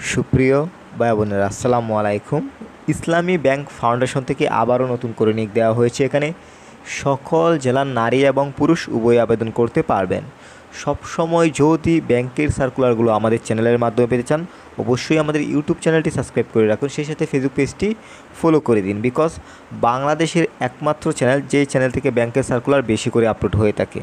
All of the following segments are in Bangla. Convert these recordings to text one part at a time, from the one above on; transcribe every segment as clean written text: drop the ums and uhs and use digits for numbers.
সুপ্রিয় ভাই বোনেরা, আসসালামু আলাইকুম। ইসলামী ব্যাংক ফাউন্ডেশন থেকে আবারও নতুন করে নিয়োগ দেওয়া হয়েছে। এখানে সকল জেলার নারী এবং পুরুষ উভয় আবেদন করতে পারবেন। সবসময় যদি ব্যাংকের সার্কুলারগুলো আমাদের চ্যানেলের মাধ্যমে পেতে চান, অবশ্যই আমাদের ইউটিউব চ্যানেলটি সাবস্ক্রাইব করে রাখুন, সেই সাথে ফেসবুক পেজটি ফলো করে দিন। বিকজ বাংলাদেশের একমাত্র চ্যানেল যেই চ্যানেল থেকে ব্যাংকের সার্কুলার বেশি করে আপলোড হয়ে থাকে।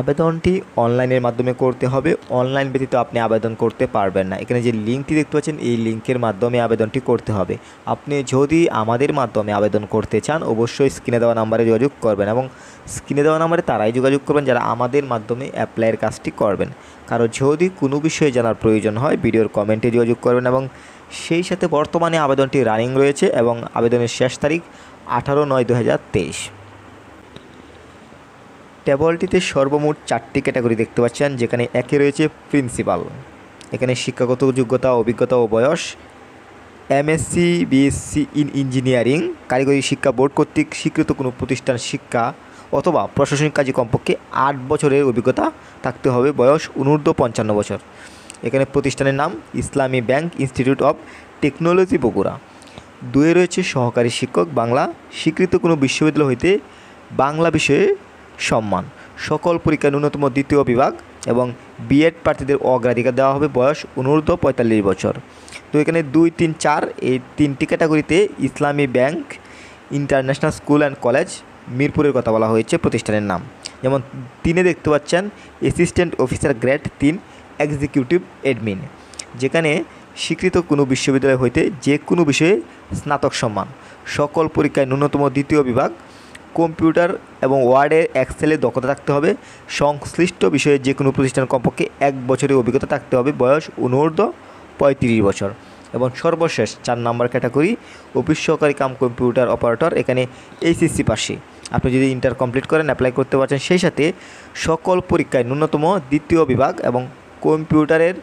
আবেদনটি অনলাইনের মাধ্যমে করতে হবে। অনলাইন ব্যতীত আপনি আবেদন করতে পারবেন না। এখানে যে লিঙ্কটি দেখতে পাচ্ছেন, এই লিঙ্কের মাধ্যমে আবেদনটি করতে হবে। আপনি যদি আমাদের মাধ্যমে আবেদন করতে চান, অবশ্যই স্ক্রিনে দেওয়া নাম্বারে যোগাযোগ করবেন, এবং স্ক্রিনে দেওয়া নাম্বারে তারাই যোগাযোগ করবেন যারা আমাদের মাধ্যমে অ্যাপ্লাইয়ের কাজটি করবেন। কারণ যদি কোনো বিষয়ে জানার প্রয়োজন হয়, ভিডিওর কমেন্টে যোগাযোগ করবেন। এবং সেই সাথে বর্তমানে আবেদনটি রানিং রয়েছে এবং আবেদনের শেষ তারিখ 18/9/2023। টেবলটিতে সর্বমোট 4টি ক্যাটাগরি দেখতে পাচ্ছেন, যেখানে একে রয়েছে প্রিন্সিপাল। এখানে শিক্ষাগত যোগ্যতা, অভিজ্ঞতা ও বয়স এমএসসি, বিএসসি ইন ইঞ্জিনিয়ারিং, কারিগরি শিক্ষা বোর্ড কর্তৃক স্বীকৃত কোনো প্রতিষ্ঠান শিক্ষা অথবা প্রশাসনিক কাজে কমপক্ষে 8 বছরের অভিজ্ঞতা থাকতে হবে, বয়স অনূর্ধ্ব 55 বছর। এখানে প্রতিষ্ঠানের নাম ইসলামী bank institute of technology Bogura. 2 রয়েছে সহকারী শিক্ষক বাংলা, স্বীকৃত কোনো বিশ্ববিদ্যালয় হইতে বাংলা বিষয়ে সম্মান। সকল পরীক্ষায় ন্যূনতম 2য় বিভাগ এবং বিএড প্রার্থীদের অগ্রাধিকার দেওয়া হবে, বয়স অনূর্ধ্ব 45 বছর। তো এখানে 2, 3, 4 এই 3টি ক্যাটাগরিতে ইসলামী bank international school and college মিরপুরের কথা বলা হয়েছে প্রতিষ্ঠানের নাম। যেমন 3-এ দেখতে পাচ্ছেন assistant officer grade 3 executive admin, যেখানে স্বীকৃত কোনো বিশ্ববিদ্যালয় হইতে যে কোনো বিষয়ে স্নাতক সম্মান। সকল পরীক্ষায় ন্যূনতম 2য় বিভাগ, কম্পিউটার এবং ওয়ার্ডে এক্সেলে দক্ষতা থাকতে হবে, সংশ্লিষ্ট বিষয়ে যে কোনো প্রতিষ্ঠান কমপক্ষে 1 বছরের অভিজ্ঞতা থাকতে হবে, বয়স অনূর্ধ্ব 35 বছর। এবং সর্বশেষ 4 নম্বর ক্যাটাগরি অফিস সহকারী কাম কম্পিউটার অপারেটর। এখানে এইচএসসি পাশে আপনি যদি ইন্টার কমপ্লিট করেন অ্যাপ্লাই করতে পারছেন। সেই সাথে সকল পরীক্ষায় ন্যূনতম 2য় বিভাগ এবং কম্পিউটারের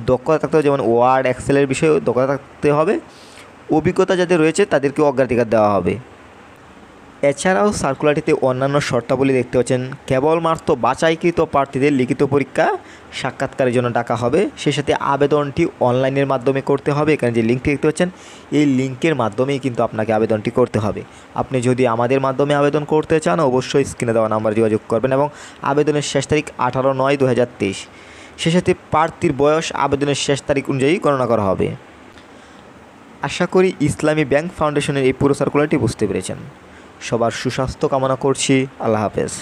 দক্ষতা থাকতে হবে, যেমন ওয়ার্ড এক্সেলের বিষয়েও দক্ষতা থাকতে হবে। অভিজ্ঞতা যাদের রয়েছে তাদেরকে অগ্রাধিকার দেওয়া হবে। এছাড়াও সার্কুলারটিতে অন্যান্য শর্তাবলী দেখতে পাচ্ছেন। কেবলমাত্র বাছাইকৃত প্রার্থীদের লিখিত পরীক্ষা সাক্ষাৎকারের জন্য ডাকা হবে। সেই সাথে আবেদনটি অনলাইনের মাধ্যমে করতে হবে। এখানে যে লিঙ্কটি দেখতে পাচ্ছেন, এই লিঙ্কের মাধ্যমেই কিন্তু আপনাকে আবেদনটি করতে হবে। আপনি যদি আমাদের মাধ্যমে আবেদন করতে চান, অবশ্যই স্ক্রিনে দেওয়া নাম্বারে যোগাযোগ করবেন, এবং আবেদনের শেষ তারিখ 18/9/2023। সেই সাথে প্রার্থীর বয়স আবেদনের শেষ তারিখ অনুযায়ী গণনা করা হবে। আশা করি ইসলামী ব্যাংক ফাউন্ডেশনের এই পুরো সার্কুলারটি বুঝতে পেরেছেন। সবার সুস্বাস্থ্য কামনা করছি। আল্লাহ হাফেজ।